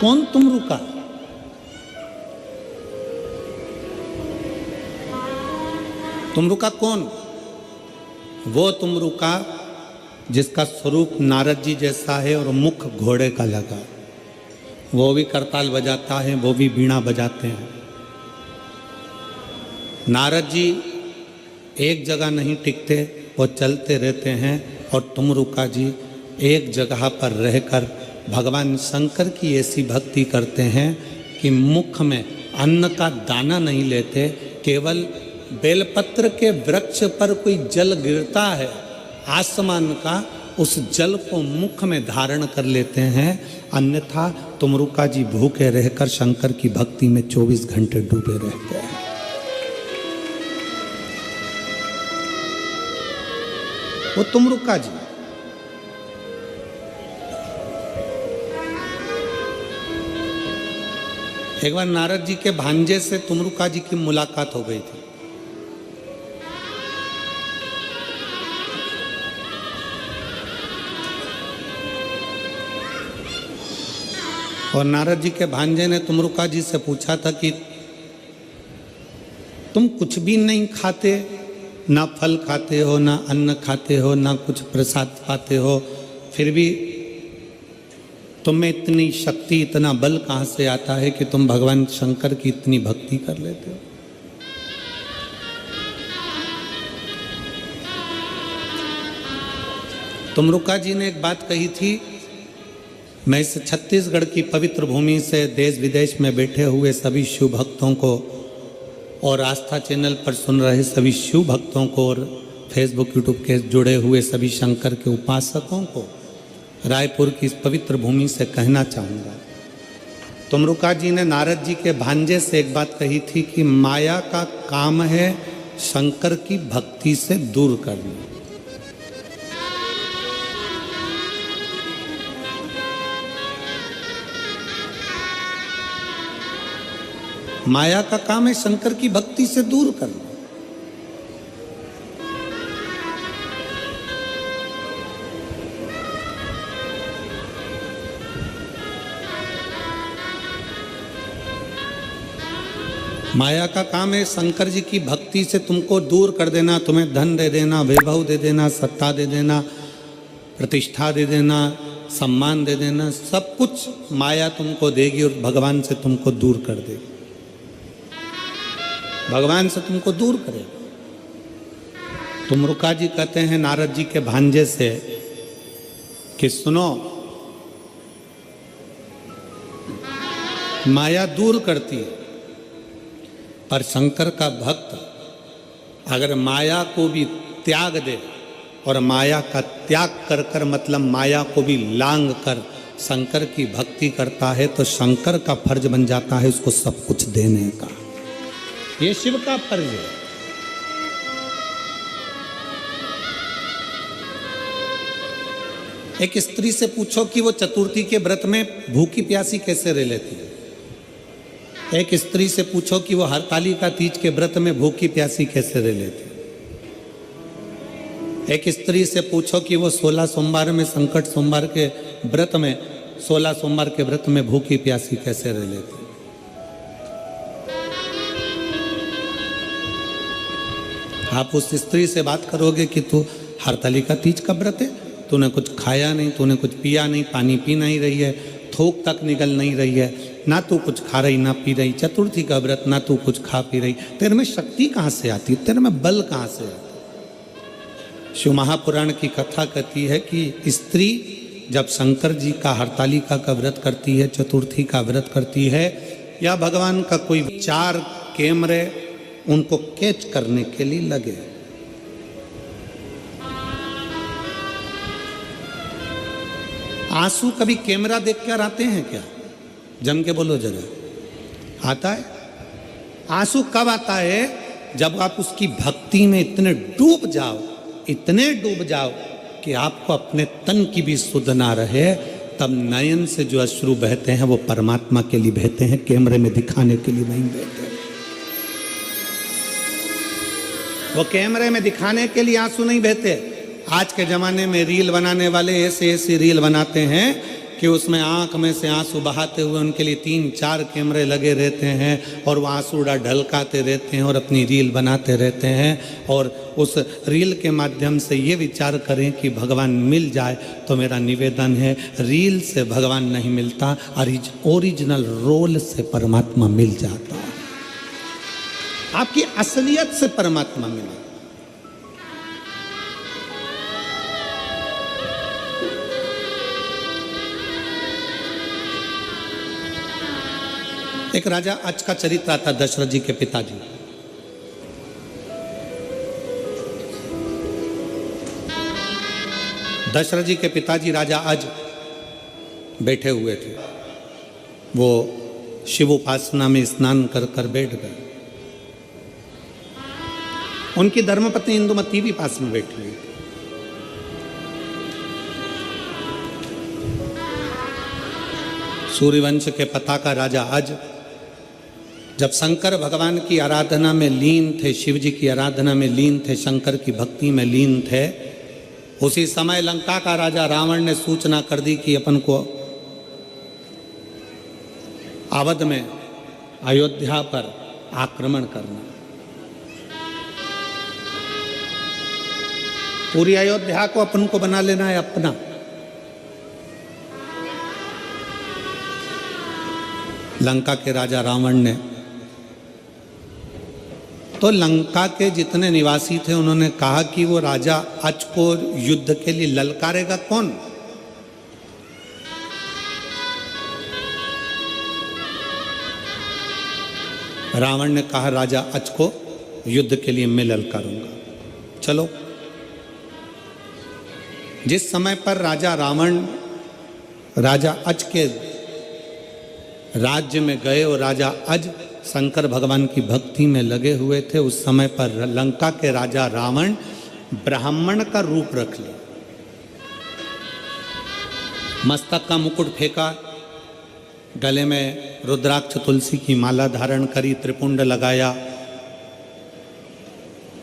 कौन तुमरुका? तुमरुका कौन? वो तुमरुका जिसका स्वरूप नारद जी जैसा है और मुख घोड़े का लगा। वो भी करताल बजाता है, वो भी वीणा बजाते हैं। नारद जी एक जगह नहीं टिकते, वो चलते रहते हैं। और तुमरुका जी एक जगह पर रहकर भगवान शंकर की ऐसी भक्ति करते हैं कि मुख में अन्न का दाना नहीं लेते। केवल बेलपत्र के वृक्ष पर कोई जल गिरता है आसमान का, उस जल को मुख में धारण कर लेते हैं। अन्यथा तुमरुका जी भूखे रहकर शंकर की भक्ति में 24 घंटे डूबे रहते हैं। वो तुमरुका जी। एक बार नारद जी के भांजे से तुमरुका जी की मुलाकात हो गई थी। और नारद जी के भांजे ने तुमरुका जी से पूछा था कि तुम कुछ भी नहीं खाते, ना फल खाते हो, ना अन्न खाते हो, ना कुछ प्रसाद पाते हो, फिर भी तुम्हें इतनी शक्ति, इतना बल कहाँ से आता है कि तुम भगवान शंकर की इतनी भक्ति कर लेते हो? तुमरुका जी ने एक बात कही थी। मैं इस छत्तीसगढ़ की पवित्र भूमि से देश विदेश में बैठे हुए सभी शिव भक्तों को और आस्था चैनल पर सुन रहे सभी शिव भक्तों को और फेसबुक यूट्यूब के जुड़े हुए सभी शंकर के उपासकों को रायपुर की इस पवित्र भूमि से कहना चाहूँगा। तुमरुका जी ने नारद जी के भांजे से एक बात कही थी कि माया का काम है शंकर की भक्ति से दूर करना। माया का काम है शंकर की भक्ति से दूर करना। माया का काम है शंकर जी की भक्ति से तुमको दूर कर देना, तुम्हें धन दे देना, वैभव दे देना, सत्ता दे देना, प्रतिष्ठा दे देना, सम्मान दे देना। सब कुछ माया तुमको देगी और भगवान से तुमको दूर कर देगी। भगवान से तुमको दूर करे। तुमरुका जी कहते हैं नारद जी के भांजे से कि सुनो, माया दूर करती है, पर शंकर का भक्त अगर माया को भी त्याग दे और माया का त्याग कर कर मतलब माया को भी लांग कर शंकर की भक्ति करता है तो शंकर का फर्ज बन जाता है उसको सब कुछ देने का। ये शिव का फर्ज है। एक स्त्री से पूछो कि वो चतुर्थी के व्रत में भूखी प्यासी कैसे रह लेती है। एक स्त्री से पूछो कि वो हरतालिका तीज के व्रत में भूखी प्यासी कैसे रह लेती है। एक स्त्री से पूछो कि वो 16 सोमवार में संकट सोमवार के व्रत में 16 सोमवार के व्रत में भूखी प्यासी कैसे रह लेती है। आप उस स्त्री से बात करोगे कि तू हरतालिका तीज का व्रत है, तूने कुछ खाया नहीं, तूने कुछ पिया नहीं, पानी पी नहीं रही है, थूक तक निकल नहीं रही है, ना तू कुछ खा रही ना पी रही, चतुर्थी का व्रत ना तू कुछ खा पी रही, तेरे में शक्ति कहाँ से आती है, तेरे में बल कहाँ से आता है। शिव महापुराण की कथा कहती है कि स्त्री जब शंकर जी का हरतालिका का व्रत करती है, चतुर्थी का व्रत करती है, या भगवान का कोई 4 कैमरे उनको कैच करने के लिए लगे, आंसू कभी कैमरा देख कर आते हैं क्या? जम के बोलो जरा, आता है? आंसू कब आता है? जब आप उसकी भक्ति में इतने डूब जाओ, इतने डूब जाओ कि आपको अपने तन की भी सुध ना रहे, तब नयन से जो अश्रु बहते हैं वो परमात्मा के लिए बहते हैं, कैमरे में दिखाने के लिए नहीं बहते। वो कैमरे में दिखाने के लिए आंसू नहीं बहते। आज के ज़माने में रील बनाने वाले ऐसे ऐसे रील बनाते हैं कि उसमें आंख में से आंसू बहाते हुए उनके लिए 3-4 कैमरे लगे रहते हैं और वो आंसू ढलकाते रहते हैं और अपनी रील बनाते रहते हैं। और उस रील के माध्यम से ये विचार करें कि भगवान मिल जाए। तो मेरा निवेदन है, रील से भगवान नहीं मिलता, ओरिजिनल रोल से परमात्मा मिल जाता है। आपकी असलियत से परमात्मा मिला। एक राजा अज का चरित्र आता दशरथ जी के पिताजी। दशरथ जी के पिताजी राजा अज बैठे हुए थे। वो शिव उपासना में स्नान कर कर बैठ गए। उनकी धर्मपत्नी इंदुमती भी पास में बैठी हुई थी। सूर्यवंश के पताका राजा अज जब शंकर भगवान की आराधना में लीन थे, शिव जी की आराधना में लीन थे, शंकर की भक्ति में लीन थे, उसी समय लंका का राजा रावण ने सूचना कर दी कि अपन को अवध में अयोध्या पर आक्रमण करना। पूरी अयोध्या को अपन को बना लेना है अपना। लंका के राजा रावण ने तो लंका के जितने निवासी थे उन्होंने कहा कि वो राजा अज को युद्ध के लिए ललकारेगा कौन? रावण ने कहा राजा अज को युद्ध के लिए मैं ललकारूंगा। चलो, जिस समय पर राजा रावण राजा अज के राज्य में गए और राजा अज शंकर भगवान की भक्ति में लगे हुए थे, उस समय पर लंका के राजा रावण ब्राह्मण का रूप रख लिया। मस्तक का मुकुट फेंका, गले में रुद्राक्ष तुलसी की माला धारण करी, त्रिपुंड लगाया,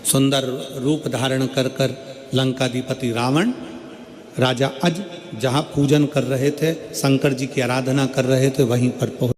सुंदर रूप धारण कर कर लंकाधिपति रावण राजा अज जहाँ पूजन कर रहे थे, शंकर जी की आराधना कर रहे थे, वहीं पर पहुंच